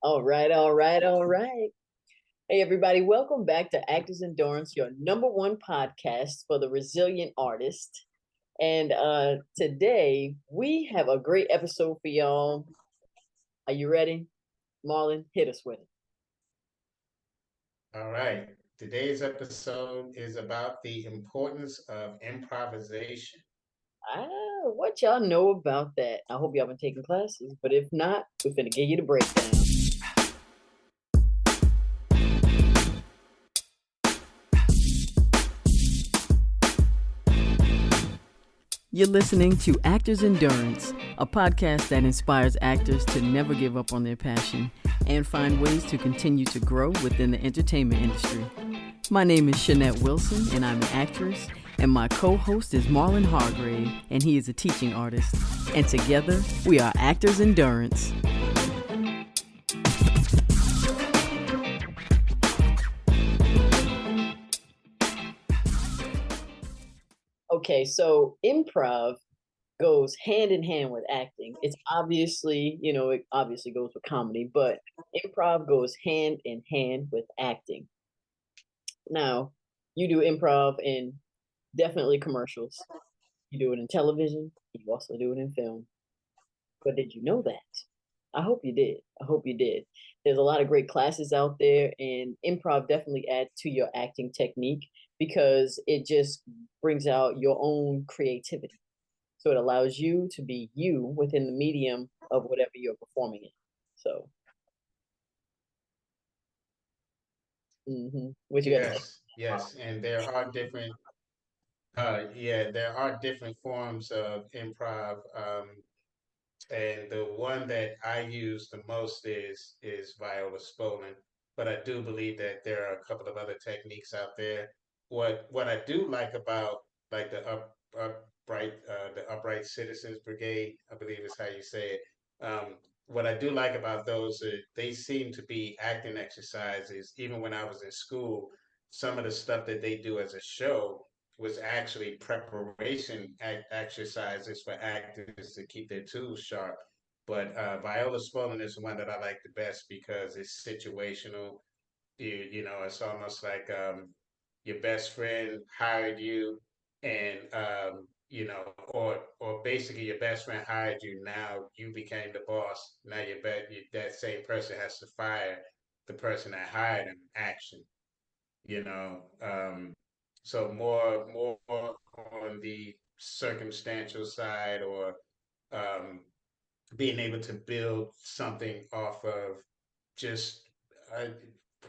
All right, all right, all right. Hey, everybody, welcome back to Actors Endurance, your number one podcast for the resilient artist. And today we have a great episode for y'all. Are you ready? Marlon, hit us with it. All right. Today's episode is about the importance of improvisation. What y'all know about that? I hope y'all been taking classes, but if not, we're finna give you the breakdown. You're listening to Actors Endurance, a podcast that inspires actors to never give up on their passion and find ways to continue to grow within the entertainment industry. My name is Shanette Wilson, and I'm an actress, and my co-host is Marlon Hargrave, and he is a teaching artist. And together, we are Actors Endurance. Okay, so improv goes hand in hand with acting. It's obviously, it obviously goes with comedy, but improv goes hand in hand with acting. Now, you do improv in definitely commercials. You do it in television. You also do it in film. But did you know that? I hope you did. I hope you did. There's a lot of great classes out there, and improv definitely adds to your acting technique because it just brings out your own creativity. So it allows you to be you within the medium of whatever you're performing in. So, what you got to say? Yes, yes, and there are different forms of improv. And the one that I use the most is Viola Spolin, but I do believe that there are a couple of other techniques out there. What I do like about like the Upright Citizens Brigade, I believe is how you say it. What I do like about those, they seem to be acting exercises. Even when I was in school, some of the stuff that they do as a show was actually preparation exercises for actors to keep their tools sharp. But Viola Spolin is the one that I like the best because it's situational. It's almost like your best friend hired you, and or basically your best friend hired you. Now you became the boss. Now that same person has to fire the person that hired him. Action you know. So more on the circumstantial side, or um, being able to build something off of just uh,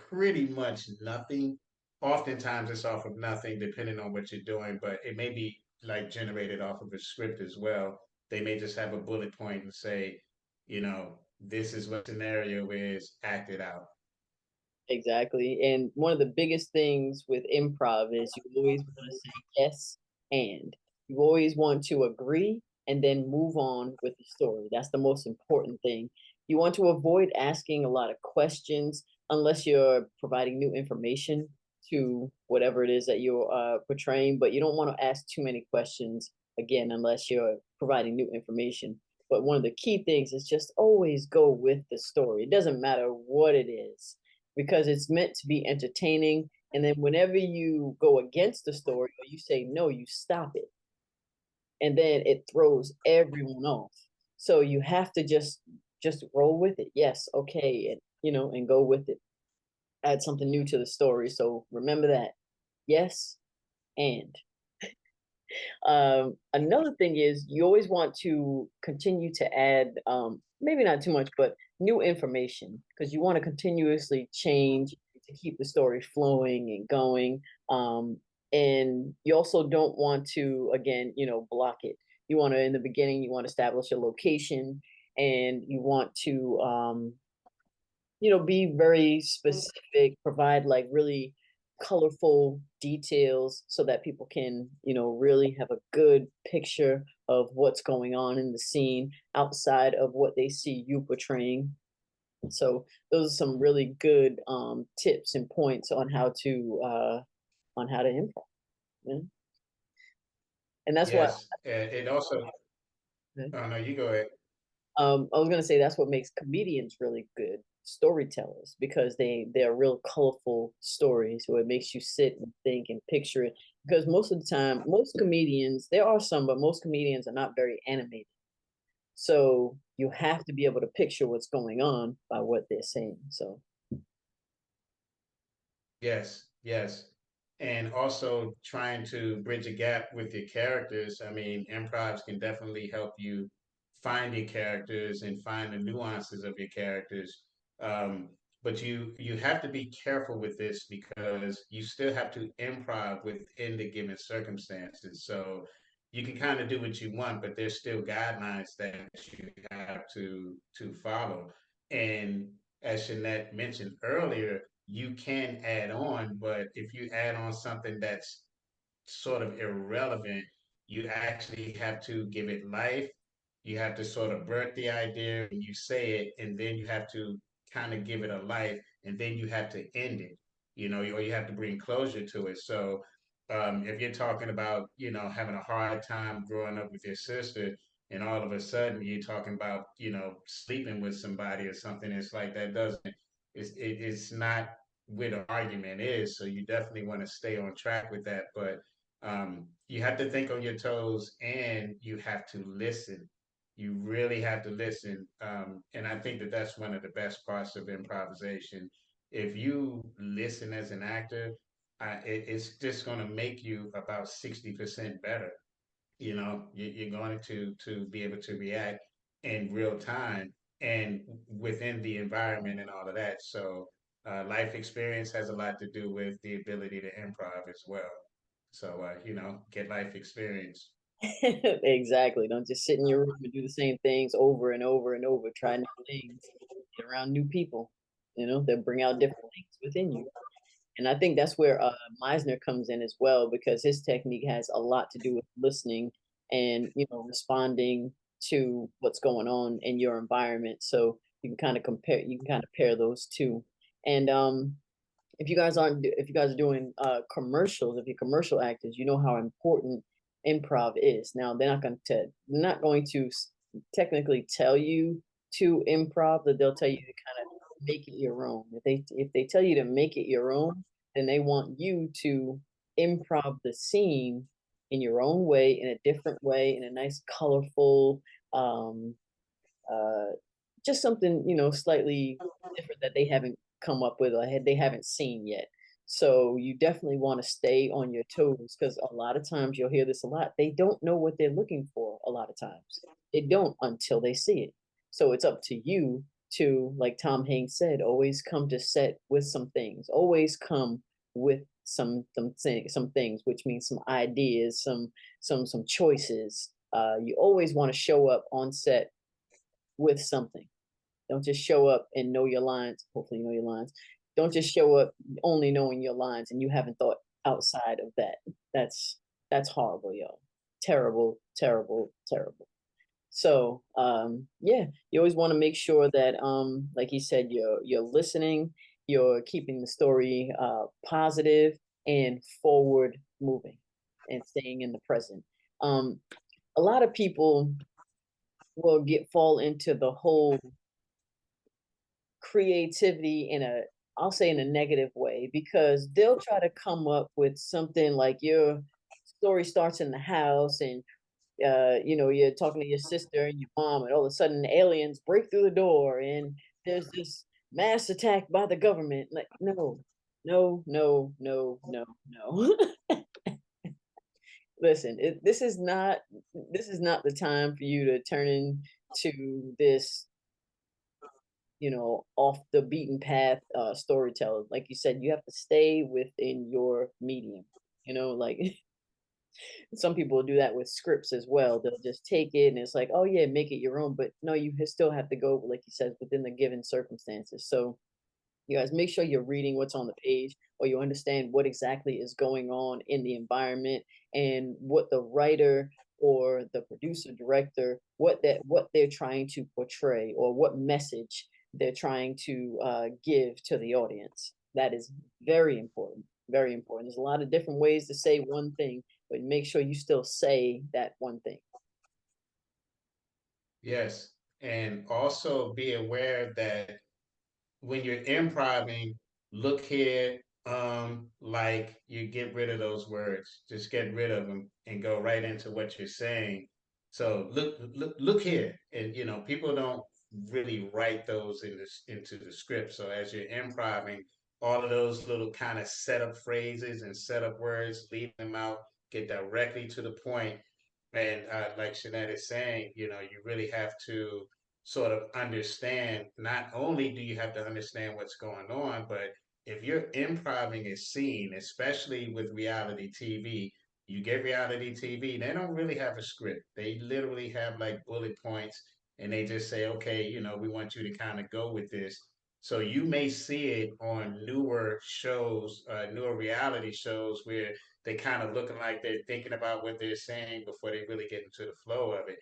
pretty much nothing. Oftentimes it's off of nothing, depending on what you're doing, but it may be like generated off of a script as well. They may just have a bullet point and say, this is what scenario is, act it out. Exactly. And one of the biggest things with improv is you always want to say yes and. You always want to agree and then move on with the story. That's the most important thing. You want to avoid asking a lot of questions unless you're providing new information to whatever it is that you're portraying, but you don't want to ask too many questions again unless you're providing new information. But one of the key things is just always go with the story. It doesn't matter what it is because it's meant to be entertaining. And then whenever you go against the story or you say no, you stop it. And then it throws everyone off. So you have to just roll with it. Yes, okay, and and go with it. Add something new to the story. So remember that. Yes, and another thing is you always want to continue to add, maybe not too much, but new information because you want to continuously change to keep the story flowing and going. And you also don't want to, again, block it. You want to, in the beginning, you want to establish a location and you want to, be very specific, provide like really colorful details so that people can, really have a good picture of what's going on in the scene outside of what they see you portraying. So those are some really good tips and points on how to improv. Yeah. And that's what Yes, and it also. Oh no, you go ahead. I was gonna say that's what makes comedians really good storytellers because they're real colorful stories, so it makes you sit and think and picture it. Because most of the time, most comedians, there are some, but most comedians are not very animated. So you have to be able to picture what's going on by what they're saying. So Yes, yes. And also trying to bridge a gap with your characters. I mean, improvs can definitely help you find your characters and find the nuances of your characters. Um, but you have to be careful with this because you still have to improv within the given circumstances. So you can kind of do what you want, but there's still guidelines that you have to follow. And as Jeanette mentioned earlier, you can add on, but if you add on something that's sort of irrelevant, you actually have to give it life. You have to sort of birth the idea and you say it, and then you have to kind of give it a life, and then you have to end it, or you have to bring closure to it. So, if you're talking about, having a hard time growing up with your sister, and all of a sudden you're talking about, sleeping with somebody or something, it's like that doesn't, it's not where the argument is. So you definitely want to stay on track with that. But you have to think on your toes and you have to listen. You really have to listen. And I think that that's one of the best parts of improvisation. If you listen as an actor, it's just going to make you about 60% better. You're going to be able to react in real time and within the environment and all of that. So life experience has a lot to do with the ability to improv as well. So get life experience. exactly. Don't just sit in your room and do the same things over and over and over. Try new things, get around new people, that bring out different things within you. And I think that's where Meisner comes in as well, because his technique has a lot to do with listening and responding to what's going on in your environment. So you can kind of pair those two. And if you guys are doing commercials, if you're commercial actors, you know how important improv is. Now they're not going to technically tell you to improv, but they'll tell you to kind of make it your own. If they tell you to make it your own, then they want you to improv the scene in your own way, in a different way, in a nice, colorful, um, uh, just something slightly different that they haven't come up with or they haven't seen yet. So you definitely want to stay on your toes, because a lot of times you'll hear this a lot. They don't know what they're looking for a lot of times. They don't until they see it. So it's up to you to, like Tom Hanks said, always come to set with some things. Always come with some things, which means some ideas, some choices. You always want to show up on set with something. Don't just show up and know your lines. Hopefully, you know your lines. Don't just show up only knowing your lines and you haven't thought outside of that. That's horrible, yo. Terrible, terrible, terrible. So, yeah, you always want to make sure that, like you said, you're listening, you're keeping the story positive and forward moving, and staying in the present. Um, a lot of people will get fall into the whole creativity in a, I'll say, in a negative way, because they'll try to come up with something like your story starts in the house, and you're talking to your sister and your mom, and all of a sudden aliens break through the door and there's this mass attack by the government. Like, no, no, no, no, no, no. Listen, this is not the time for you to turn into this off the beaten path storyteller. Like you said, you have to stay within your medium. Like some people do that with scripts as well. They'll just take it and it's like, oh yeah, make it your own. But no, you still have to go, like you said, within the given circumstances. So you guys make sure you're reading what's on the page, or you understand what exactly is going on in the environment, and what the writer or the producer director, what they're trying to portray, or what message they're trying to give to the audience. That is very important, very important. There's a lot of different ways to say one thing, but make sure you still say that one thing. Yes. And also be aware that when you're improving, look here, like you get rid of those words. Just get rid of them and go right into what you're saying. So look here, and people don't really write those into the script. So as you're improving, all of those little kind of setup phrases and setup words, leave them out. Get directly to the point. And like Shanette is saying, you really have to sort of understand. Not only do you have to understand what's going on, but if you're improving a scene, especially with reality TV, you get reality TV, they don't really have a script. They literally have like bullet points, and they just say, okay, we want you to kind of go with this. So you may see it on newer shows, newer reality shows where they kind of looking like they're thinking about what they're saying before they really get into the flow of it.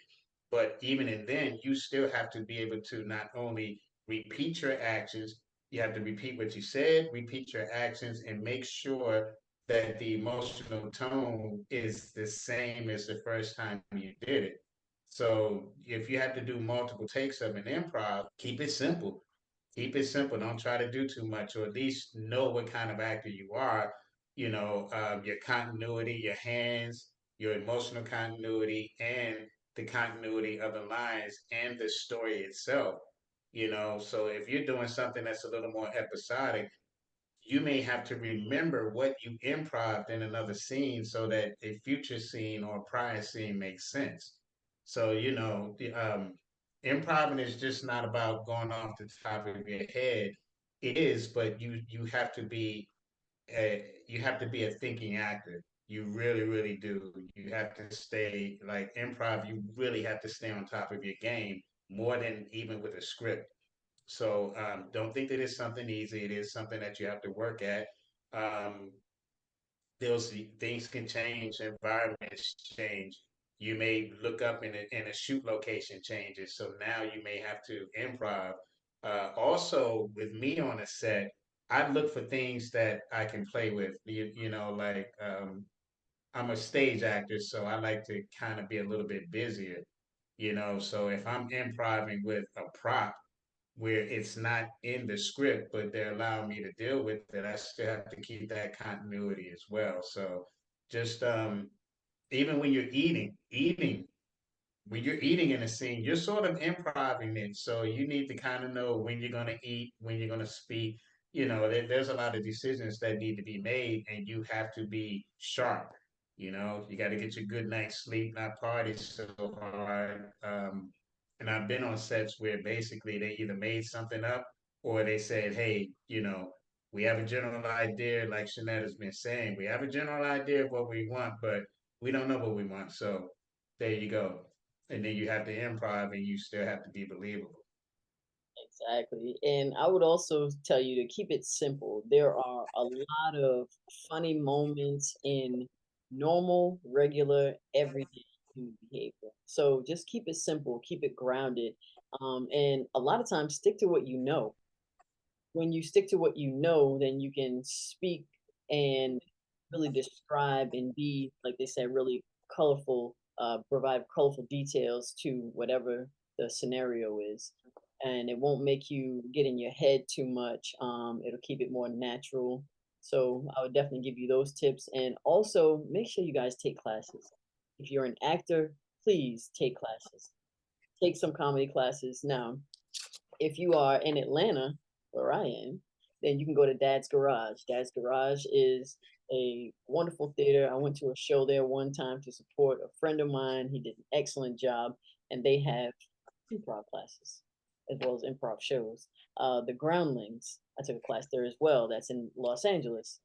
But even in then, you still have to be able to not only repeat your actions, you have to repeat what you said, repeat your actions, and make sure that the emotional tone is the same as the first time you did it. So if you have to do multiple takes of an improv, keep it simple. Keep it simple. Don't try to do too much, or at least know what kind of actor you are. Your continuity, your hands, your emotional continuity, and the continuity of the lines and the story itself. So if you're doing something that's a little more episodic, you may have to remember what you improved in another scene so that a future scene or prior scene makes sense. So, improving is just not about going off the top of your head. It is, but you have to be a thinking actor. You really, really do. You have to stay like improv. You really have to stay on top of your game more than even with a script. So don't think that it's something easy. It is something that you have to work at. Um, those things can change, environments change. You may look up in a shoot location changes, so now you may have to improv. Also, with me on a set, I look for things that I can play with. Like I'm a stage actor, so I like to kind of be a little bit busier. So if I'm improvising with a prop where it's not in the script, but they're allowing me to deal with it, I still have to keep that continuity as well. So just even when you're eating when you're eating in a scene, you're sort of improvising it. So you need to kind of know when you're going to eat, when you're going to speak. There's a lot of decisions that need to be made, and you have to be sharp. You got to get your good night's sleep, not party so hard. And I've been on sets where basically they either made something up or they said, hey, we have a general idea, like Shanette has been saying, we have a general idea of what we want, but we don't know what we want. So there you go. And then you have to improv and you still have to be believable. Exactly. And I would also tell you to keep it simple. There are a lot of funny moments in normal, regular, everyday human behavior. So just keep it simple, keep it grounded. And a lot of times stick to what you know. When you stick to what you know, then you can speak and really describe and be, like they said, really colorful, provide colorful details to whatever the scenario is. And it won't make you get in your head too much. It'll keep it more natural. So I would definitely give you those tips. And also make sure you guys take classes. If you're an actor, please take classes. Take some comedy classes. Now, if you are in Atlanta, where I am, then you can go to Dad's Garage. Dad's Garage is a wonderful theater. I went to a show there one time to support a friend of mine. He did an excellent job, and they have improv classes as well as improv shows. The Groundlings, I took a class there as well. That's in Los Angeles.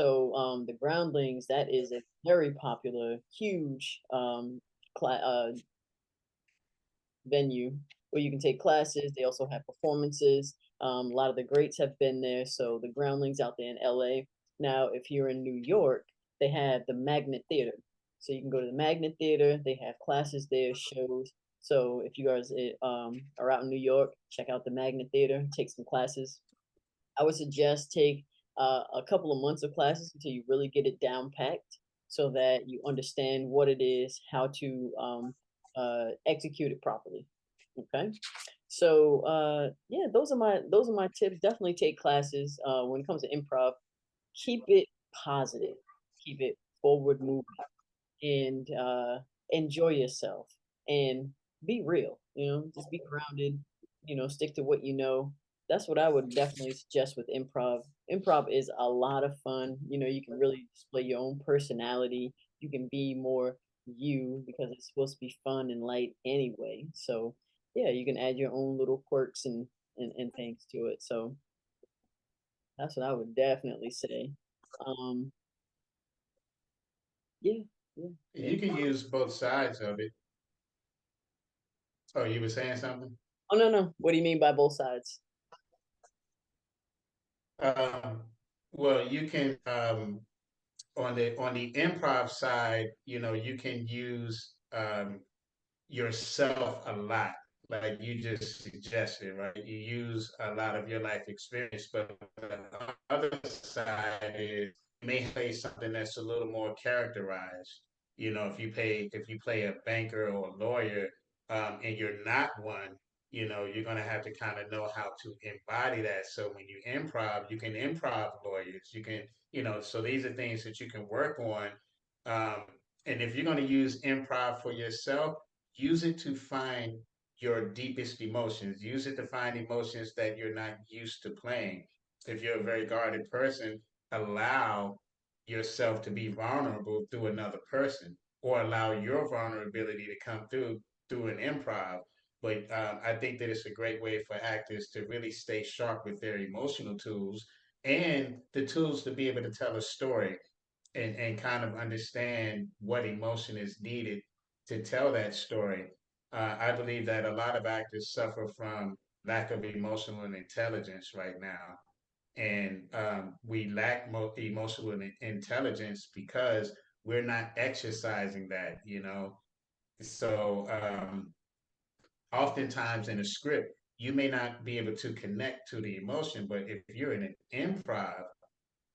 So the Groundlings, that is a very popular, huge venue where you can take classes. They also have performances. A lot of the greats have been there. So the Groundlings out there in LA. Now, if you're in New York, they have the Magnet Theater. So you can go to the Magnet Theater. They have classes there, shows. So if you guys are out in New York, check out the Magnet Theater, take some classes. I would suggest take a couple of months of classes until you really get it down packed so that you understand what it is, how to execute it properly. Okay. So yeah, those are my tips. Definitely take classes. When it comes to improv, keep it positive, keep it forward moving, and enjoy yourself and be real. Just be grounded. Stick to what you know. That's what I would definitely suggest with improv. Improv is a lot of fun. You can really display your own personality. You can be more you because it's supposed to be fun and light anyway. So yeah, you can add your own little quirks and things to it. So that's what I would definitely say. Um, yeah, yeah, yeah. You can use both sides of it. Oh, you were saying something? Oh no, no. What do you mean by both sides? Um, well, you can on the improv side, you can use yourself a lot, like you just suggested, right? You use a lot of your life experience, but the other side is you may play something that's a little more characterized. If you play a banker or a lawyer, and you're not one, you're gonna have to kind of know how to embody that. So when you improv, you can improv lawyers. You can, so these are things that you can work on. Um, and if you're going to use improv for yourself, use it to find your deepest emotions. Use it to find emotions that you're not used to playing. If you're a very guarded person, allow yourself to be vulnerable through another person, or allow your vulnerability to come through an improv. But I think that it's a great way for actors to really stay sharp with their emotional tools and the tools to be able to tell a story and kind of understand what emotion is needed to tell that story. I believe that a lot of actors suffer from lack of emotional intelligence right now. And we lack emotional intelligence because we're not exercising that. So oftentimes in a script, you may not be able to connect to the emotion, but if you're in an improv,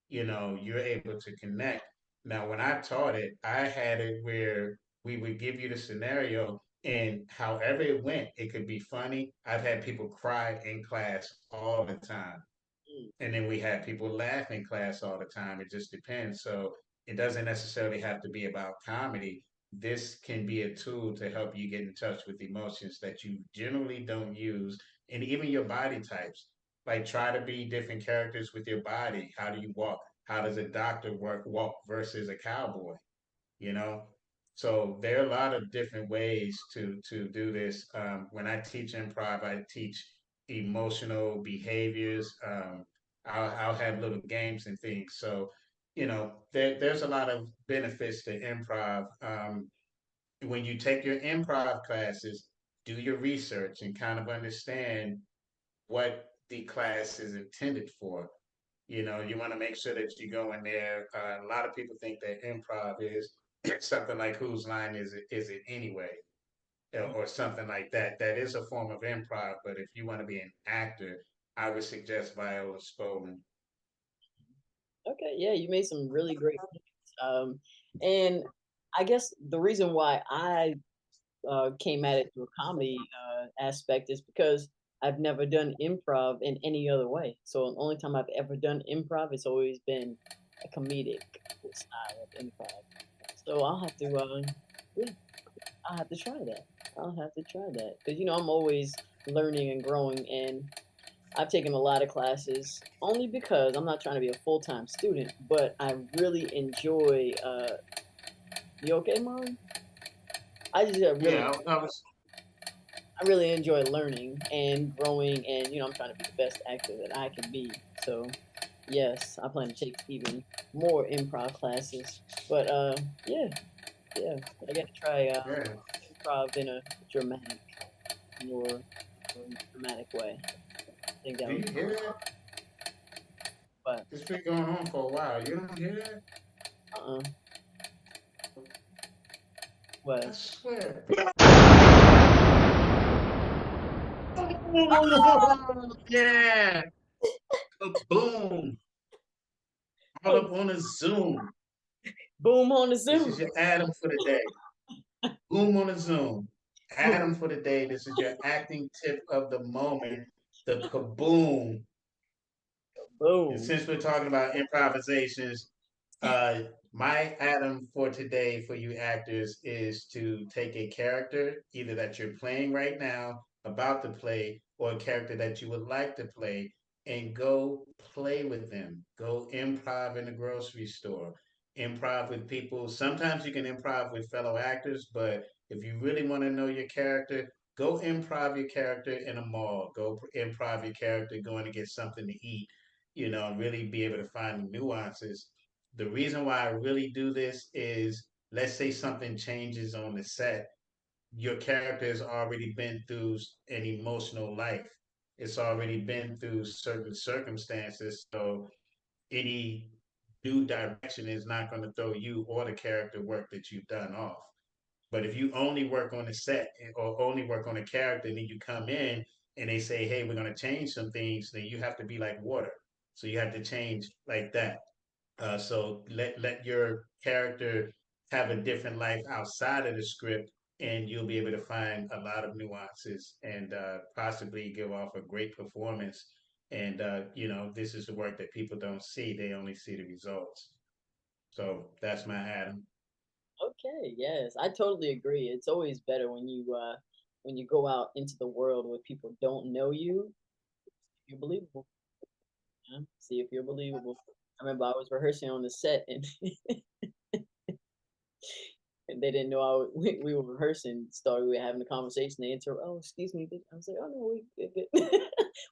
you're able to connect. Now, when I taught it, I had it where we would give you the scenario, and however it went, it could be funny. I've had people cry in class all the time. Mm. And then we had people laugh in class all the time. It just depends. So it doesn't necessarily have to be about comedy. This can be a tool to help you get in touch with emotions that you generally don't use, and even your body types. Like try to be different characters with your body. How do you walk? How does a doctor walk versus a cowboy? you know so there are a lot of different ways to do this. When I teach improv, I teach emotional behaviors. I'll have little games and things, so there's a lot of benefits to improv. When you take your improv classes, do your research and kind of understand what the class is intended for. You want to make sure that you go in there. A lot of people think that improv is something like whose line is it anyway, or something like that. That is a form of improv, but if you want to be an actor, I would suggest Viola Spolin. Okay, yeah, you made some really great points. And I guess the reason why I came at it through a comedy aspect is because I've never done improv in any other way. So the only time I've ever done improv, it's always been a comedic style of improv. So yeah, I'll have to try that. I'll have to try that because I'm always learning and growing, and I've taken a lot of classes only because I'm not trying to be a full-time student, but I really enjoy. You okay, Mom? I just really Yeah, I was. I really enjoy learning and growing, and I'm trying to be the best actor that I can be. So, yes, I plan to take even more improv classes. But yeah, yeah, I got to try Yeah. improv in a dramatic, more dramatic way. I think that Do would you be hear that? fun. It's been going on for a while. You don't hear that? Uh-uh. What? I swear. Yeah. Boom. All up on a Zoom. Boom on the This Zoom. is your Adam for the day. Boom on a Zoom. Adam for the day. This is your acting tip of the moment, the kaboom. And Boom. since we're talking about improvisations, uh, my Adam for today for you actors is to take a character either that you're playing right now, about to play, or a character that you would like to play, and go play with them. Go improv in the grocery store. Improv with people. Sometimes you can improv with fellow actors, but if you really want to know your character, go improv your character in a mall. Go improv your character going to get something to eat, really be able to find the nuances. The reason why I really do this is, let's say something changes on the set. Your character has already been through an emotional life. It's already been through certain circumstances. So any new direction is not going to throw you or the character work that you've done off. But if you only work on a set or only work on a character, and then you come in and they say, "Hey, we're going to change some things," then you have to be like water. So you have to change like that. So let your character have a different life outside of the script, and you'll be able to find a lot of nuances and possibly give off a great performance. And this is the work that people don't see; they only see the results. So that's my Adam. Okay, yes, I totally agree. It's always better when you go out into the world where people don't know you, you're believable. Yeah? See if you're believable. I remember I was rehearsing on the set and and they didn't know we were rehearsing. Started we were having a conversation. They interrupt. Oh, excuse me. I was like, oh no, we good.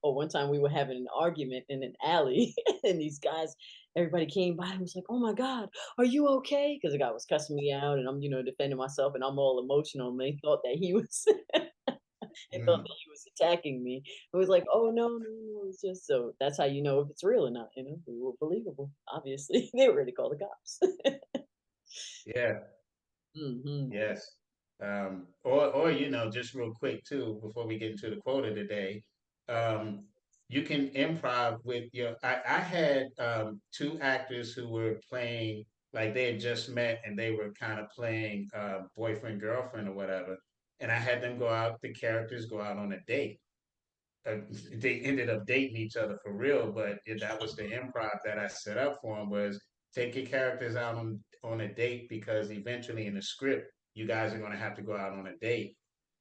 Or one time we were having an argument in an alley, and these guys, everybody came by and was like, oh my god, are you okay? Because the guy was cussing me out, and I'm defending myself, and I'm all emotional. And they thought that he was, they thought Mm, that he was attacking me. It was like, oh no, no, no, it's just so that's how you know if it's real or not. We were believable. Obviously, they were ready to call the cops. yeah. Hmm. Yes. Or just real quick too, before we get into the quote of the day, um, you can improv with your. I had two actors who were playing, like they had just met and they were kind of playing boyfriend girlfriend or whatever, and I had them go out. The characters go out on a date. uh, they ended up dating each other for real, but that was the improv that I set up for them, was take your characters out on a date, because eventually in the script you guys are going to have to go out on a date,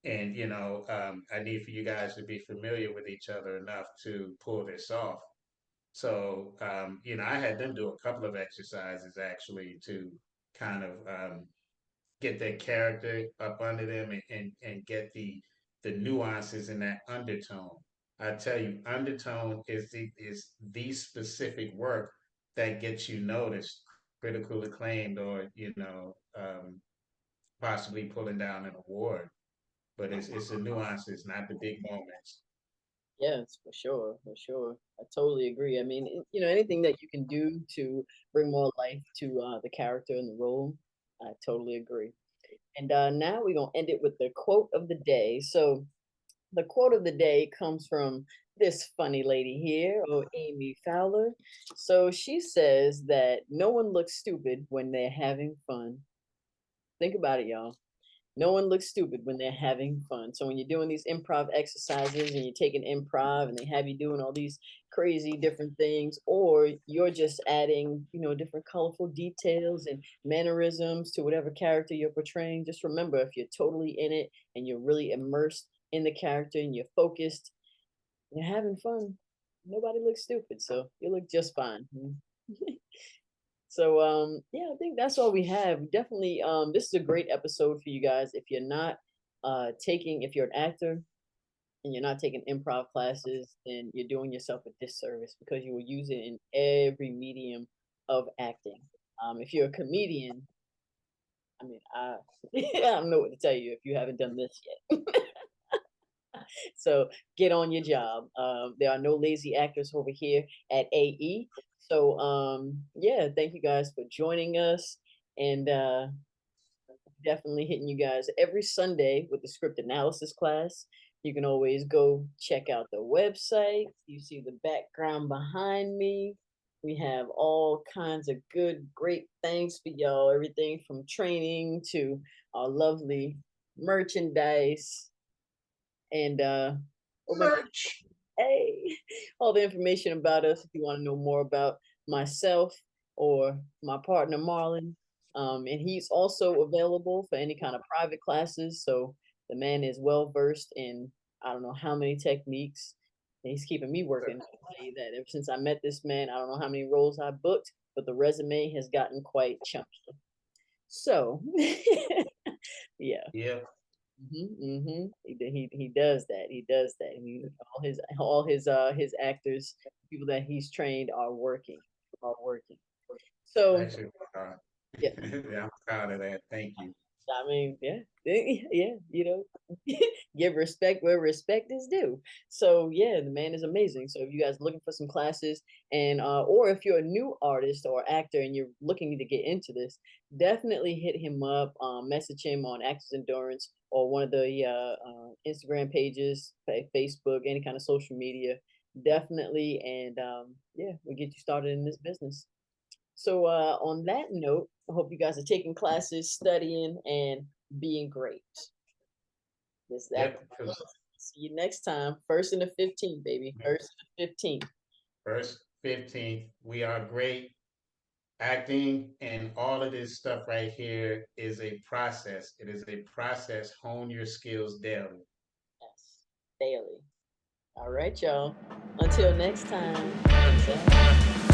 and I need for you guys to be familiar with each other enough to pull this off. So I had them do a couple of exercises actually to kind of get that character up under them, and get the nuances in that undertone. I tell you, undertone is the specific work that gets you noticed, critical acclaimed, or possibly pulling down an award. But it's the nuances, not the big moments. Yes, for sure, for sure. I totally agree. I mean, anything that you can do to bring more life to the character and the role, I totally agree. And now we're gonna end it with the quote of the day. So the quote of the day comes from this funny lady here, or Amy Fowler. So she says that no one looks stupid when they're having fun. Think about it, y'all. No one looks stupid when they're having fun. So when you're doing these improv exercises and you're taking improv and they have you doing all these crazy different things, or you're just adding, different colorful details and mannerisms to whatever character you're portraying, just remember if you're totally in it and you're really immersed in the character and you're focused, you're having fun. Nobody looks stupid, so you look just fine. So yeah, I think that's all we have. Definitely this is a great episode for you guys. If you're not if you're an actor and you're not taking improv classes, then you're doing yourself a disservice because you will use it in every medium of acting. If you're a comedian, I mean, I don't know what to tell you if you haven't done this yet. So get on your job. There are no lazy actors over here at AE. So yeah, thank you guys for joining us, and definitely hitting you guys every Sunday with the script analysis class. You can always go check out the website. You see the background behind me. We have all kinds of good, great things for y'all. Everything from training to our lovely merchandise, and Merch. hey, all the information about us if you want to know more about myself or my partner Marlon. And he's also available for any kind of private classes. So the man is well versed in I don't know how many techniques. And he's keeping me working. I'll tell you that ever since I met this man, I don't know how many roles I booked, but the resume has gotten quite chunky. So yeah. Yeah. He does that. He does that. His actors, people that he's trained are working. So Actually, yeah, yeah, I'm proud of that. Thank you. I mean, yeah, yeah, give respect where respect is due. So yeah, the man is amazing. So if you guys are looking for some classes and or if you're a new artist or actor and you're looking to get into this, definitely hit him up, message him on Actors Endurance or one of the Instagram pages, Facebook, any kind of social media. Definitely, and yeah, we'll get you started in this business. So on that note, I hope you guys are taking classes, studying, and being great. This that. Yep. Because See you next time. First and the 15th, baby. First and the 15th. first 15th, we are great. Acting and all of this stuff right here is a process. It is a process. Hone your skills daily. Yes. Daily. All right, y'all. Until next time. Peace out.